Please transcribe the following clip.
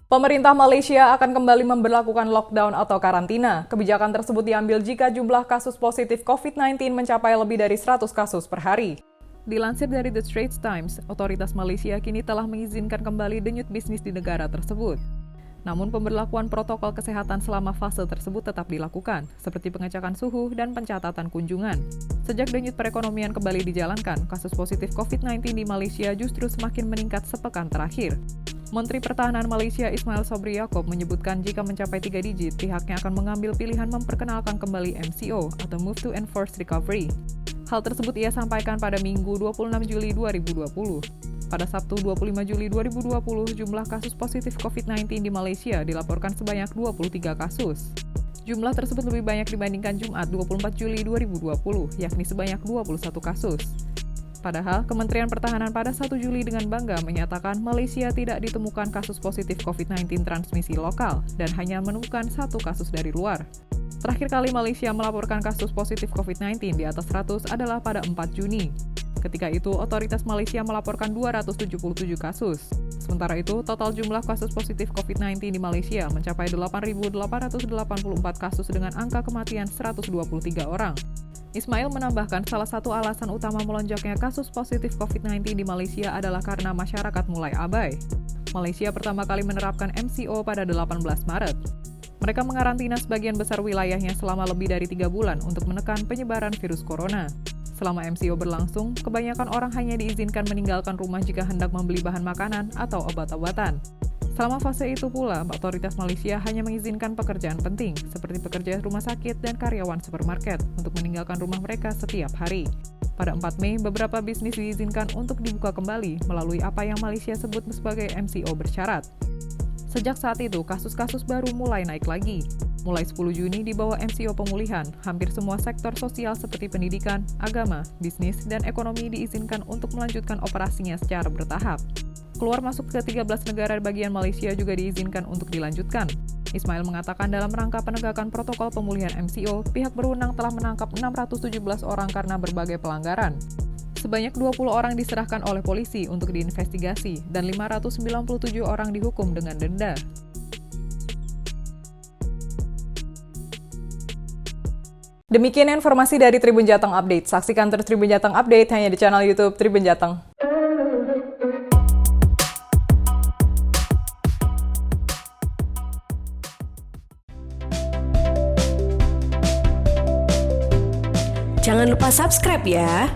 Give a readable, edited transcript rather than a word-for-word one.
Pemerintah Malaysia akan kembali memberlakukan lockdown atau karantina. Kebijakan tersebut diambil jika jumlah kasus positif COVID-19 mencapai lebih dari 100 kasus per hari. Dilansir dari The Straits Times, otoritas Malaysia kini telah mengizinkan kembali denyut bisnis di negara tersebut. Namun pemberlakuan protokol kesehatan selama fase tersebut tetap dilakukan, seperti pengecekan suhu dan pencatatan kunjungan. Sejak denyut perekonomian kembali dijalankan, kasus positif COVID-19 di Malaysia justru semakin meningkat sepekan terakhir. Menteri Pertahanan Malaysia Ismail Sobri Yaakob menyebutkan jika mencapai 3 digit, pihaknya akan mengambil pilihan memperkenalkan kembali MCO atau Move to Enforced Recovery. Hal tersebut ia sampaikan pada Minggu 26 Juli 2020. Pada Sabtu 25 Juli 2020, jumlah kasus positif COVID-19 di Malaysia dilaporkan sebanyak 23 kasus. Jumlah tersebut lebih banyak dibandingkan Jumat 24 Juli 2020, yakni sebanyak 21 kasus. Padahal, Kementerian Pertahanan pada 1 Juli dengan bangga menyatakan Malaysia tidak ditemukan kasus positif COVID-19 transmisi lokal dan hanya menemukan 1 kasus dari luar. Terakhir kali Malaysia melaporkan kasus positif COVID-19 di atas 100 adalah pada 4 Juni. Ketika itu, otoritas Malaysia melaporkan 277 kasus. Sementara itu, total jumlah kasus positif COVID-19 di Malaysia mencapai 8.884 kasus dengan angka kematian 123 orang. Ismail menambahkan salah satu alasan utama melonjaknya kasus positif COVID-19 di Malaysia adalah karena masyarakat mulai abai. Malaysia pertama kali menerapkan MCO pada 18 Maret. Mereka mengarantina sebagian besar wilayahnya selama lebih dari 3 bulan untuk menekan penyebaran virus corona. Selama MCO berlangsung, kebanyakan orang hanya diizinkan meninggalkan rumah jika hendak membeli bahan makanan atau obat-obatan. Selama fase itu pula, otoritas Malaysia hanya mengizinkan pekerjaan penting, seperti pekerja rumah sakit dan karyawan supermarket, untuk meninggalkan rumah mereka setiap hari. Pada 4 Mei, beberapa bisnis diizinkan untuk dibuka kembali melalui apa yang Malaysia sebut sebagai MCO bersyarat. Sejak saat itu, kasus-kasus baru mulai naik lagi. Mulai 10 Juni di bawah MCO pemulihan, hampir semua sektor sosial seperti pendidikan, agama, bisnis, dan ekonomi diizinkan untuk melanjutkan operasinya secara bertahap. Keluar masuk ke 13 negara bagian Malaysia juga diizinkan untuk dilanjutkan. Ismail mengatakan dalam rangka penegakan protokol pemulihan MCO, pihak berwenang telah menangkap 617 orang karena berbagai pelanggaran. Sebanyak 20 orang diserahkan oleh polisi untuk diinvestigasi dan 597 orang dihukum dengan denda. Demikian informasi dari Tribun Jateng Update. Saksikan terus Tribun Jateng Update hanya di channel YouTube Tribun Jateng. Jangan lupa subscribe ya.